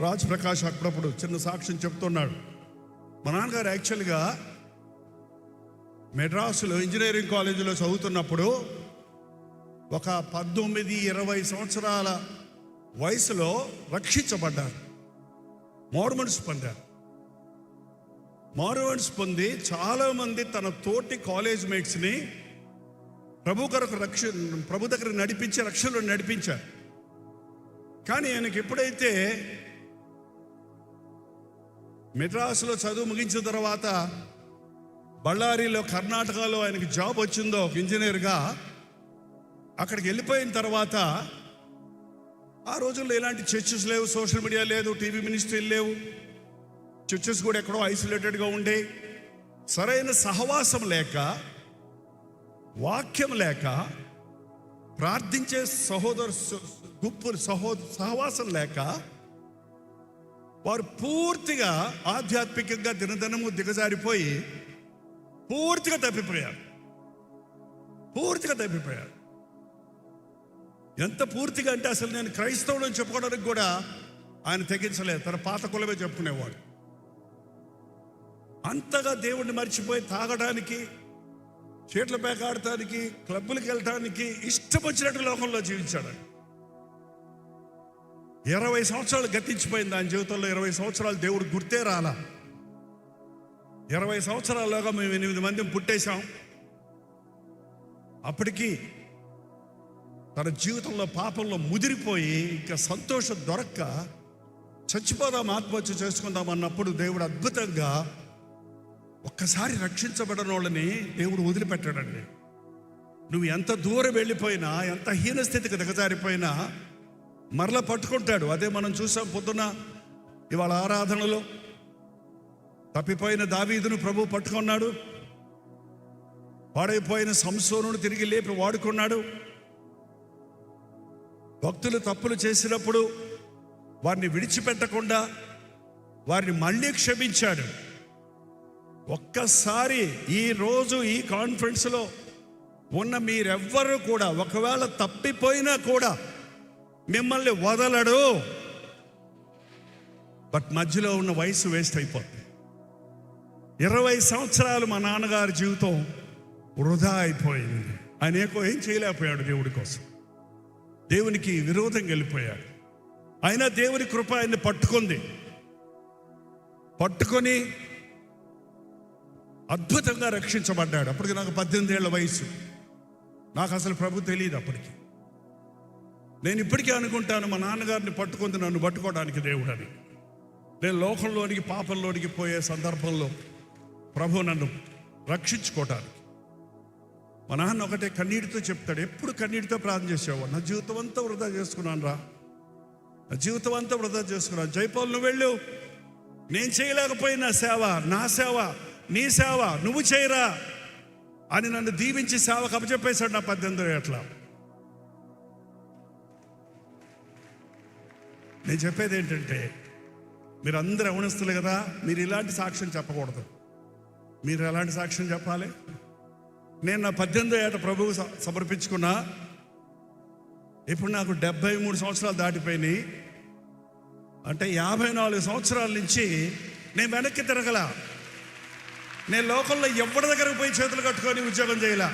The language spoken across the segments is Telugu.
రాజ్ ప్రకాష్ అప్పుడప్పుడు చిన్న సాక్ష్యం చెప్తున్నాడు. మా నాన్నగారు యాక్చువల్గా మెడ్రాసులో ఇంజనీరింగ్ కాలేజీలో చదువుతున్నప్పుడు ఒక 19-20 సంవత్సరాల వయసులో రక్షించబడ్డారు. మారుమనసు పొందారు. మారుమనసు పొంది చాలామంది తన తోటి కాలేజ్ మేట్స్ని ప్రభు దగ్గర నడిపించి రక్షణలో నడిపించారు. కానీ ఆయనకి ఎప్పుడైతే మెడ్రాసులో చదువు ముగించిన తర్వాత బళ్ళారిలో కర్ణాటకలో ఆయనకి జాబ్ వచ్చిందో ఒక ఇంజనీర్గా, అక్కడికి వెళ్ళిపోయిన తర్వాత ఆ రోజుల్లో ఎలాంటి చర్చెస్ లేవు, సోషల్ మీడియా లేదు, టీవీ మినిస్ట్రీలు లేవు, చర్చెస్ కూడా ఎక్కడో ఐసోలేటెడ్గా ఉండే, సరైన సహవాసం లేక, వాక్యం లేక, ప్రార్థించే సహవాసం లేక వారు పూర్తిగా ఆధ్యాత్మికంగా దినదినము దిగజారిపోయి పూర్తిగా తప్పిపోయారు. ఎంత పూర్తిగా అంటే అసలు నేను క్రైస్తవులను చెప్పుకోవడానికి కూడా ఆయన తెగించలేదు. తన పాత కులమే చెప్పుకునేవాడు. అంతగా దేవుణ్ణి మర్చిపోయి తాగడానికి, చీట్ల పేకాడటానికి, క్లబ్బులకు వెళ్ళటానికి ఇష్టం వచ్చినట్టు లోకంలో జీవించాడు. 20 సంవత్సరాలు గతించిపోయింది ఆయన జీవితంలో. 20 సంవత్సరాలు దేవుడు గుర్తే రాలా. 20 సంవత్సరాల్లోగా మేము 8 మందిని పుట్టేశాం. అప్పటికి తన జీవితంలో పాపంలో ముదిరిపోయి ఇంకా సంతోషం దొరక్క చచ్చిపోదాం, ఆత్మహత్య చేసుకుందాం అన్నప్పుడు దేవుడు అద్భుతంగా ఒక్కసారి రక్షించబడిన వాళ్ళని దేవుడు వదిలిపెట్టాడండి. నువ్వు ఎంత దూరం వెళ్ళిపోయినా, ఎంత హీనస్థితికి దిగజారిపోయినా మరలా పట్టుకుంటాడు. అదే మనం చూసాం పొద్దున ఇవాళ ఆరాధనలో. తప్పిపోయిన దావీదును ప్రభు పట్టుకున్నాడు. పాడైపోయిన సంసోనును తిరిగి లేపి వాడుకున్నాడు. భక్తులు తప్పులు చేసినప్పుడు వారిని విడిచిపెట్టకుండా వారిని మళ్ళీ క్షమించాడు. ఒక్కసారి ఈరోజు ఈ కాన్ఫరెన్స్లో ఉన్న మీరెవ్వరూ కూడా ఒకవేళ తప్పిపోయినా కూడా మిమ్మల్ని వదలడు. బట్ మధ్యలో ఉన్న వయసు వేస్ట్ అయిపోతుంది. 20 సంవత్సరాలు మా నాన్నగారి జీవితం వృధా అయిపోయింది. ఆయన ఏం చేయలేకపోయాడు దేవుడి కోసం. దేవునికి విరోధంగా వెళ్ళిపోయాడు. అయినా దేవుని కృప ఆయన్ని పట్టుకొని అద్భుతంగా రక్షించబడ్డాడు. అప్పటికి నాకు 18 ఏళ్ల వయసు. నాకు అసలు ప్రభు తెలియదు అప్పటికి. నేను ఇప్పటికీ అనుకుంటాను, మా నాన్నగారిని పట్టుకుంది నన్ను పట్టుకోవడానికి దేవుడు అని. నేను లోకంలోనికి, పాపంలోనికి పోయే సందర్భంలో ప్రభు నన్ను రక్షించుకోవటానికి. మా నాన్న ఒకటే కన్నీటితో చెప్తాడు, ఎప్పుడు కన్నీటితో ప్రార్థన చేసేవాడు. నా జీవితం అంతా వృధా చేసుకున్నాను రా, నా జీవితం అంతా వృధా చేసుకున్నాను. జైపాల్ నువ్వు వెళ్ళు, నేను చేయలేకపోయినా సేవ, నా సేవ, నీ సేవ నువ్వు చేయరా అని నన్ను దీవించి సేవకు అప్పచెప్పేశాడు నా 18 ఏట్ల. నేను చెప్పేది ఏంటంటే, మీరు అందరూ యవనస్తులు కదా, మీరు ఇలాంటి సాక్ష్యం చెప్పకూడదు. మీరు ఎలాంటి సాక్ష్యం చెప్పాలి? నేను నా 18వ ఏట ప్రభువు సమర్పించుకున్నా. ఇప్పుడు నాకు 73 సంవత్సరాలు దాటిపోయినాయి. అంటే 54 సంవత్సరాల నుంచి నేను వెనక్కి తిరగల. నేను లోకంలో ఎవరి దగ్గరకు పోయి చేతులు కట్టుకొని ఉద్యోగం చేయలా,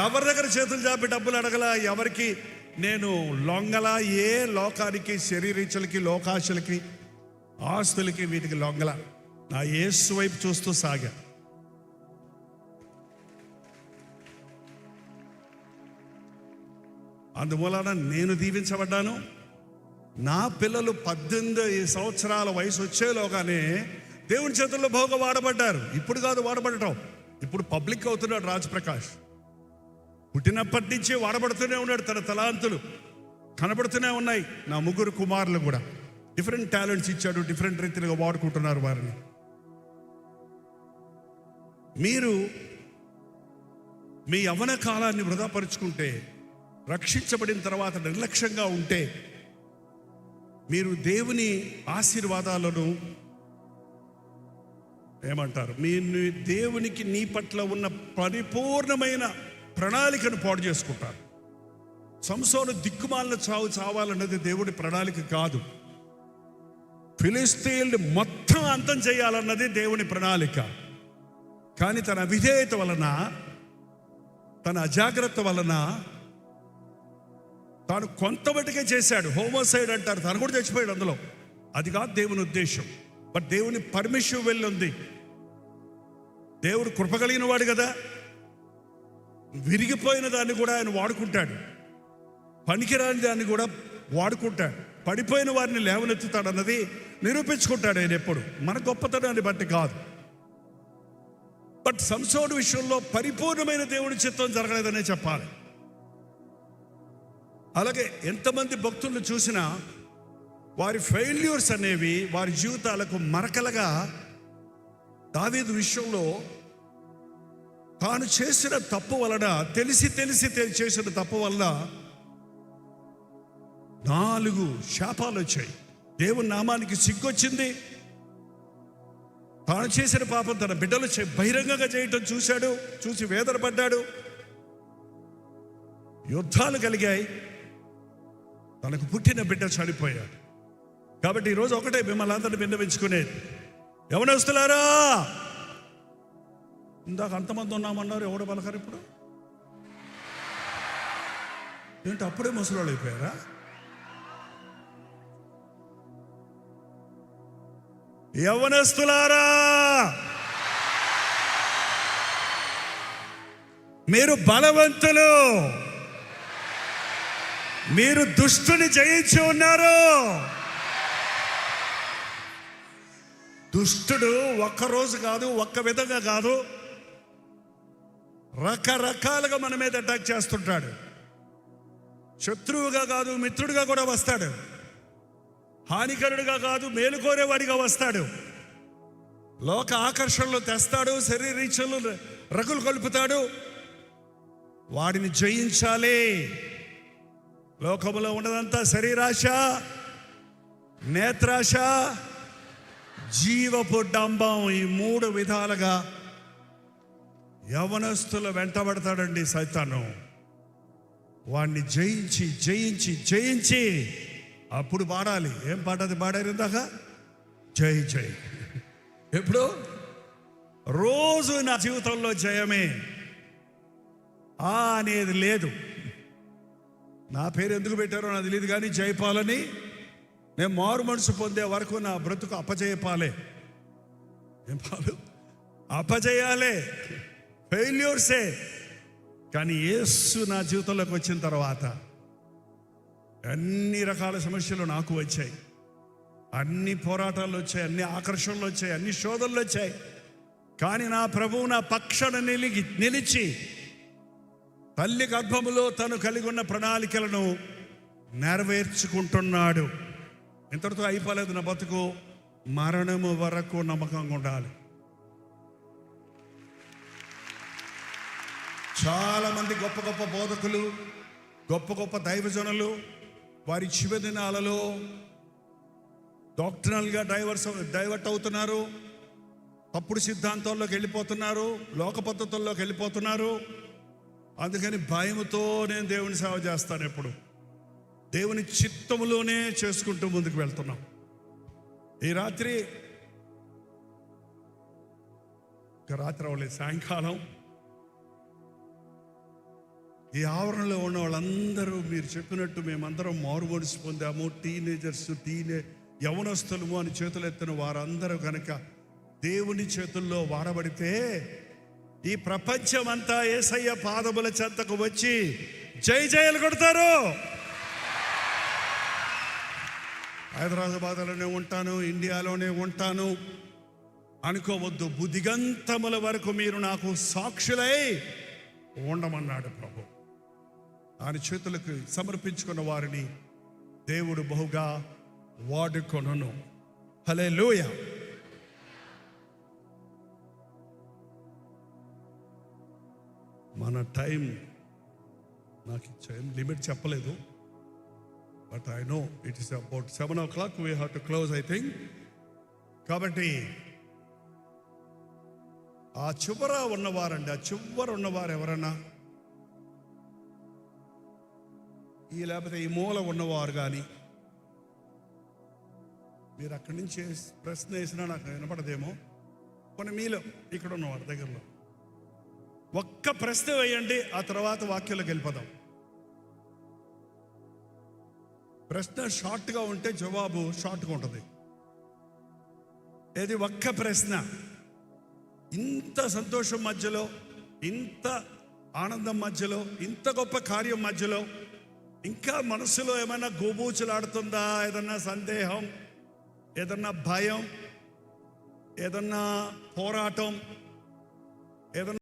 ఎవరి దగ్గర చేతులు చాపి డబ్బులు అడగల, ఎవరికి నేను లొంగలా. ఏ లోకానికి, శరీరీచలకి, లోకాశలకి, ఆస్తులకి, వీటికి లొంగల. నా యేసు వైపు చూస్తూ సాగా. అందువలన నేను దీవించబడ్డాను. నా పిల్లలు 18 సంవత్సరాల వయసు వచ్చేలోగానే దేవుని చేతుల్లో బాగా వాడబడ్డారు. ఇప్పుడు కాదు వాడబడటం, ఇప్పుడు పబ్లిక్ అవుతున్నాడు రాజ్ ప్రకాష్. పుట్టినప్పటి నుంచి వాడబడుతూనే ఉన్నాడు. తన తలాంతులు కనబడుతూనే ఉన్నాయి. నా 3 కుమారులు కూడా డిఫరెంట్ టాలెంట్స్ ఇచ్చాడు, డిఫరెంట్ రీతిలో వాడుకుంటున్నారు వారిని. మీరు మీ యవ్వన కాలాన్ని వృధాపరుచుకుంటే, రక్షించబడిన తర్వాత నిర్లక్ష్యంగా ఉంటే, మీరు దేవుని ఆశీర్వాదాలను ఏమంటారు, మీ దేవునికి నీ పట్ల ఉన్న పరిపూర్ణమైన ప్రణాళికను పాడు చేసుకుంటారు. సంసోను దిక్కుమాలిన చావు చావాలన్నది దేవుడి ప్రణాళిక కాదు. ఫిలిస్తీన్లు మొత్తం అంతం చేయాలన్నది దేవుని ప్రణాళిక. కానీ తన అవిధేయత వలన, తన అజాగ్రత్త వలన తాను కొంతమటుకే చేశాడు. హోమోసైడ్ అంటారు, తను కూడా చచ్చిపోయాడు అందులో. అది కాదు దేవుని ఉద్దేశం. బట్ దేవుని పర్మిషన్ వెళ్ళుంది. దేవుడు కృప కలిగిన వాడు కదా, విరిగిపోయిన దాన్ని కూడా ఆయన వాడుకుంటాడు, పనికిరాని దాన్ని కూడా వాడుకుంటాడు, పడిపోయిన వారిని లేవనెత్తుతాడు అన్నది నిరూపించుకుంటాడు ఆయన ఎప్పుడు. మన గొప్పతనాన్ని బట్టి కాదు. బట్ సంసోను విషయంలో పరిపూర్ణమైన దేవుని చిత్తం జరగలేదనే చెప్పాలి. అలాగే ఎంతమంది భక్తులను చూసినా వారి ఫెయిల్యూర్స్ అనేవి వారి జీవితాలకు మరకలుగా, దావీదు విషయంలో తాను చేసిన తప్పు వలన, తెలిసి చేసిన తప్పు వలన 4 శాపాలు వచ్చాయి. దేవుని నామానికి సిగ్గొచ్చింది. తాను చేసిన పాపం తన బిడ్డలు బహిరంగంగా చేయటం చూసి వేదన పడ్డాడు. యుద్ధాలు కలిగాయి. తనకు పుట్టిన బిడ్డ చనిపోయాడు. కాబట్టి ఈరోజు ఒకటే మిమ్మల్ని అందరినీ విన్నవించుకునేది, యవనస్తులారా, ఇందాక అంతమంది ఉన్నామన్నారు, ఎవడు పలకరు ఇప్పుడు? ఏంటి అప్పుడే ముసలోళ్ళు అయిపోయారా? యవనస్తులారా, మీరు బలవంతులు, మీరు దుష్టుని జయించి ఉన్నారు. దుష్టుడు ఒక్కరోజు కాదు, ఒక్క విధంగా కాదు, రకరకాలుగా మన మీద అటాక్ చేస్తుంటాడు. శత్రువుగా కాదు, మిత్రుడిగా కూడా వస్తాడు. హానికరుడిగా కాదు, మేలు కోరేవాడిగా వస్తాడు. లోక ఆకర్షణలు తెస్తాడు, శరీరీచ్ఛలు రగులు కలుపుతాడు. వాడిని జయించాలి. లోకములో ఉన్నదంతా శరీరాశ, నేత్రాశ, జీవపు డంబం. ఈ 3 విధాలుగా యవనస్తులు వెంటబడతాడండి సైతాను. వాడిని జయించి అప్పుడు పాడాలి. ఏం పాట అది పాడారు ఇందాక? జై జై. ఎప్పుడు? రోజు నా జీవితంలో జయమే అనేది లేదు. నా పేరు ఎందుకు పెట్టారో నాకు తెలియదు, కానీ జయపాలని, నేను మారు మనసు పొందే వరకు నా బ్రతుకు అపజయపాలే. ఏం పాలు? అపజయాలే, ఫెయిల్యూర్సే. కానీ యేసు నా జీవితంలోకి వచ్చిన తర్వాత అన్ని రకాల సమస్యలు నాకు వచ్చాయి, అన్ని పోరాటాలు వచ్చాయి, అన్ని ఆకర్షణలు వచ్చాయి, అన్ని శోధనలు వచ్చాయి. కానీ నా ప్రభువు నా పక్షాన నిలిచి తల్లి గర్భములో తను కలిగి ఉన్న ప్రణాళికలను నెరవేర్చుకుంటున్నాడు. ఇంతటితో అయిపోలేదు నా బతుకు. మరణము వరకు నమ్మకంగా ఉండాలి. చాలామంది గొప్ప గొప్ప బోధకులు, గొప్ప గొప్ప దైవజనులు వారి చివరి దినాలలో డాక్టరల్గా డైవర్ట్ అవుతున్నారు, తప్పుడు సిద్ధాంతాల్లోకి వెళ్ళిపోతున్నారు, లోక పద్ధతుల్లోకి వెళ్ళిపోతున్నారు. అందుకని భయముతో నేను దేవుని సేవ చేస్తాను. ఎప్పుడు దేవుని చిత్తములోనే చేసుకుంటూ ముందుకు వెళ్తున్నాం. ఈ రాత్రి అవ్వలేదు, సాయంకాలం ఈ ఆవరణలో ఉన్న వాళ్ళందరూ మీరు చెప్పినట్టు మేమందరం మారుమనసు పొందాము. టీనేజర్స్, యవనస్తులము అని చేతులెత్తిన వారందరూ కనుక దేవుని చేతుల్లో వాడబడితే ఈ ప్రపంచం అంతా యేసయ్య పాదముల చెంతకు వచ్చి జై జయలు కొడతారు. హైదరాబాద్లోనే ఉంటాను, ఇండియాలోనే ఉంటాను అనుకోవద్దు. బుద్ధిగంతముల వరకు మీరు నాకు సాక్షులై ఉండమన్నాడు ప్రభు. ఆయన చేతులకు సమర్పించుకున్న వారిని దేవుడు బహుగా వాడుకొనును. హల్లెలూయా. మన టైం నాకు లిమిట్ చెప్పలేదు, but I know it is about 7 o'clock we have to close I think. కాబట్టి ఆ చివర ఉన్నవారండి, ఆ చివర ఉన్నవారు ఎవరన్నా, లేకపోతే ఈ మూల ఉన్నవారు కానీ మీరు అక్కడి నుంచి ప్రశ్న వేసినా నాకు వినపడదేమో. కొన్ని మీలో ఇక్కడ ఉన్న వారి దగ్గరలో ఒక్క ప్రశ్న వేయండి, ఆ తర్వాత వాక్యంలోకి వెళ్ళిపోదాం. ప్రశ్న షార్ట్గా ఉంటే జవాబు షార్ట్గా ఉంటుంది. ఏది ఒక్క ప్రశ్న. ఇంత సంతోషం మధ్యలో, ఇంత ఆనందం మధ్యలో, ఇంత గొప్ప కార్యం మధ్యలో ఇంకా మనసులో ఏమైనా గోబూచులాడుతుందా? ఏదన్నా సందేహం, ఏదన్నా భయం, ఏదన్నా పోరాటం, ఏదన్నా